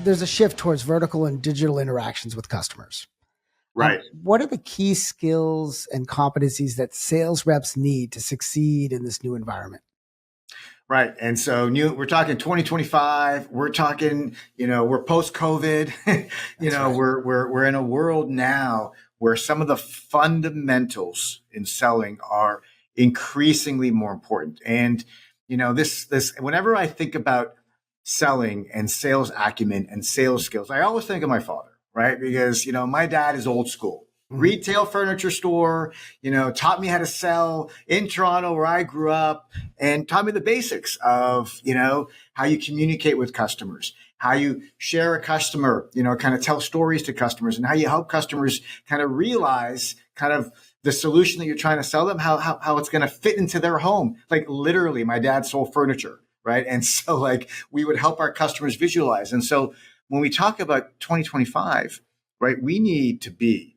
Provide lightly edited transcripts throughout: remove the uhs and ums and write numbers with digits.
there's a shift towards vertical and digital interactions with customers. Right. What are the key skills and competencies that sales reps need to succeed in this new environment? Right. And so we're talking 2025, we're talking, we're post COVID, Right. we're in a world now where some of the fundamentals in selling are increasingly more important. And, this, whenever I think about selling and sales acumen and sales skills, I always think of my father, right? Because, my dad is old school. Retail furniture store, taught me how to sell in Toronto where I grew up, and taught me the basics of, how you communicate with customers, how you share a customer, kind of tell stories to customers, and how you help customers kind of realize kind of the solution that you're trying to sell them, how it's going to fit into their home. Like literally, my dad sold furniture, right? And so like we would help our customers visualize. And so when we talk about 2025, right, we need to be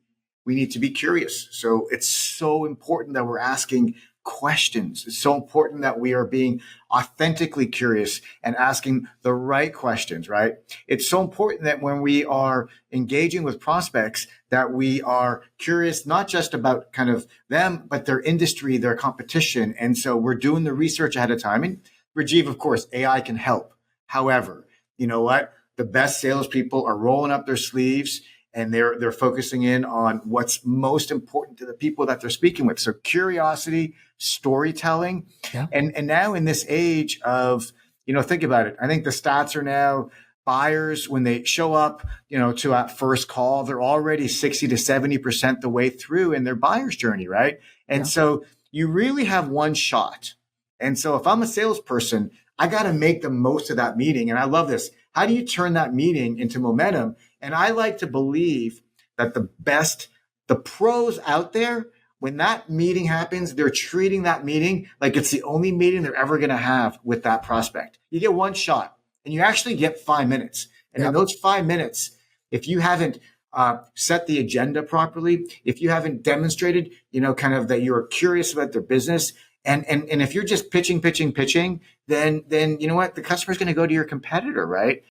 curious. So it's so important that we're asking questions. It's so important that we are being authentically curious and asking the right questions, right? It's so important that when we are engaging with prospects, that we are curious, not just about kind of them, but their industry, their competition. And so we're doing the research ahead of time. And Rajiv, of course, AI can help. However, you know what? The best salespeople are rolling up their sleeves and they're focusing in on what's most important to the people that they're speaking with. So curiosity, storytelling. Yeah. And now in this age of, think about it. I think the stats are now buyers, when they show up, to that first call, they're already 60 to 70% the way through in their buyer's journey, right? And so you really have one shot. And so if I'm a salesperson, I got to make the most of that meeting. And I love this. How do you turn that meeting into momentum? And I like to believe that the pros out there, when that meeting happens, they're treating that meeting like it's the only meeting they're ever going to have with that prospect. You get one shot and you actually get 5 minutes. And in those 5 minutes, if you haven't set the agenda properly, if you haven't demonstrated, kind of that you're curious about their business, and if you're just pitching, then you know what? The customer's going to go to your competitor, right?